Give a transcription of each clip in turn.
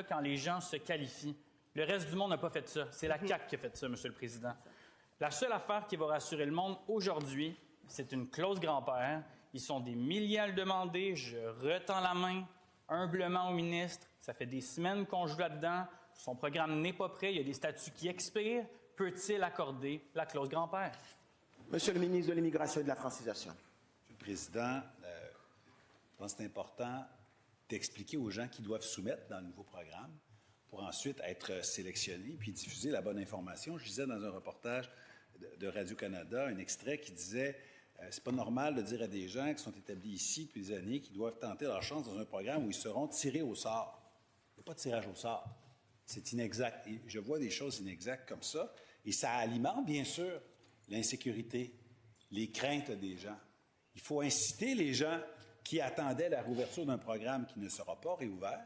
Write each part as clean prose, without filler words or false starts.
quand les gens se qualifient. Le reste du monde n'a pas fait ça. C'est la CAQ qui a fait ça, Monsieur le Président. La seule affaire qui va rassurer le monde aujourd'hui, c'est une clause grand-père. Ils sont des milliers à le demander. Je retends la main humblement au ministre. Ça fait des semaines qu'on joue là-dedans. Son programme n'est pas prêt. Il y a des statuts qui expirent. Peut-il accorder la clause grand-père? Monsieur le ministre de l'Immigration et de la Francisation. Monsieur le Président, je pense que c'est important d'expliquer aux gens qui doivent soumettre dans le nouveau programme pour ensuite être sélectionnés puis diffuser la bonne information. Je disais dans un reportage de Radio-Canada un extrait qui disait c'est pas normal de dire à des gens qui sont établis ici depuis des années qu'ils doivent tenter leur chance dans un programme où ils seront tirés au sort. Il n'y a pas de tirage au sort. C'est inexact. Et je vois des choses inexactes comme ça. Et ça alimente, bien sûr, l'insécurité, les craintes des gens. Il faut inciter les gens qui attendaient la réouverture d'un programme qui ne sera pas réouvert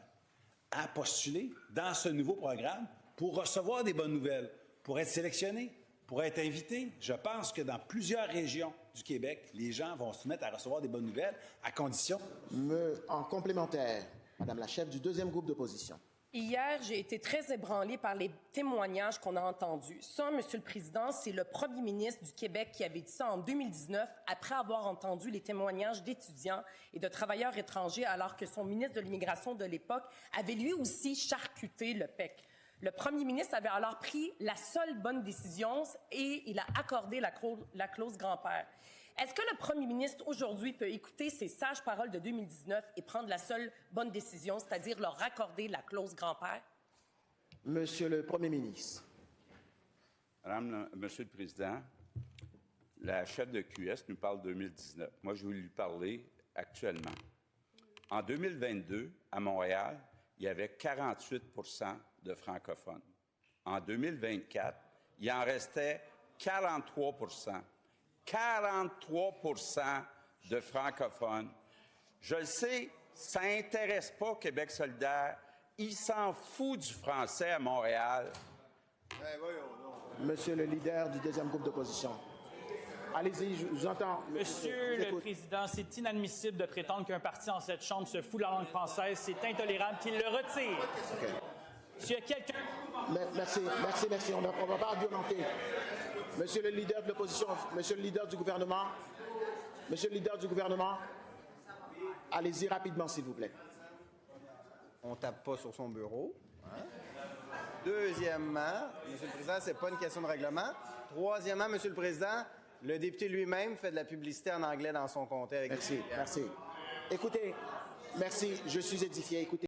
à postuler dans ce nouveau programme pour recevoir des bonnes nouvelles, pour être sélectionnés, pour être invités. Je pense que dans plusieurs régions du Québec, les gens vont se mettre à recevoir des bonnes nouvelles à condition... En complémentaire, Madame la chef du deuxième groupe d'opposition. Hier, j'ai été très ébranlée par les témoignages qu'on a entendus. Ça, Monsieur le Président, c'est le premier ministre du Québec qui avait dit ça en 2019, après avoir entendu les témoignages d'étudiants et de travailleurs étrangers, alors que son ministre de l'Immigration de l'époque avait lui aussi charcuté le PEC. Le premier ministre avait alors pris la seule bonne décision et il a accordé la clause grand-père. Est-ce que le premier ministre, aujourd'hui, peut écouter ces sages paroles de 2019 et prendre la seule bonne décision, c'est-à-dire leur accorder la clause grand-père? Monsieur le Premier ministre. Monsieur le Président, la chef de QS nous parle de 2019. Moi, je vais lui parler actuellement. En 2022, à Montréal, il y avait 48 de francophones. En 2024, il en restait 43 43 de francophones. Je le sais, ça n'intéresse pas Québec solidaire. Il s'en fout du français à Montréal. Monsieur le leader du deuxième groupe d'opposition. Allez-y, je vous entends. Monsieur le Président, c'est inadmissible de prétendre qu'un parti en cette Chambre se fout de la langue française. C'est intolérable qu'il le retire. Okay. S'il y a quelqu'un... Merci. On ne va pas argumenter. Monsieur le leader de l'opposition, monsieur le leader du gouvernement, allez-y rapidement, s'il vous plaît. On ne tape pas sur son bureau. Hein? Deuxièmement, Monsieur le Président, ce n'est pas une question de règlement. Troisièmement, Monsieur le Président, le député lui-même fait de la publicité en anglais dans son comté. Avec Merci. Écoutez, merci, je suis édifié. Écoutez.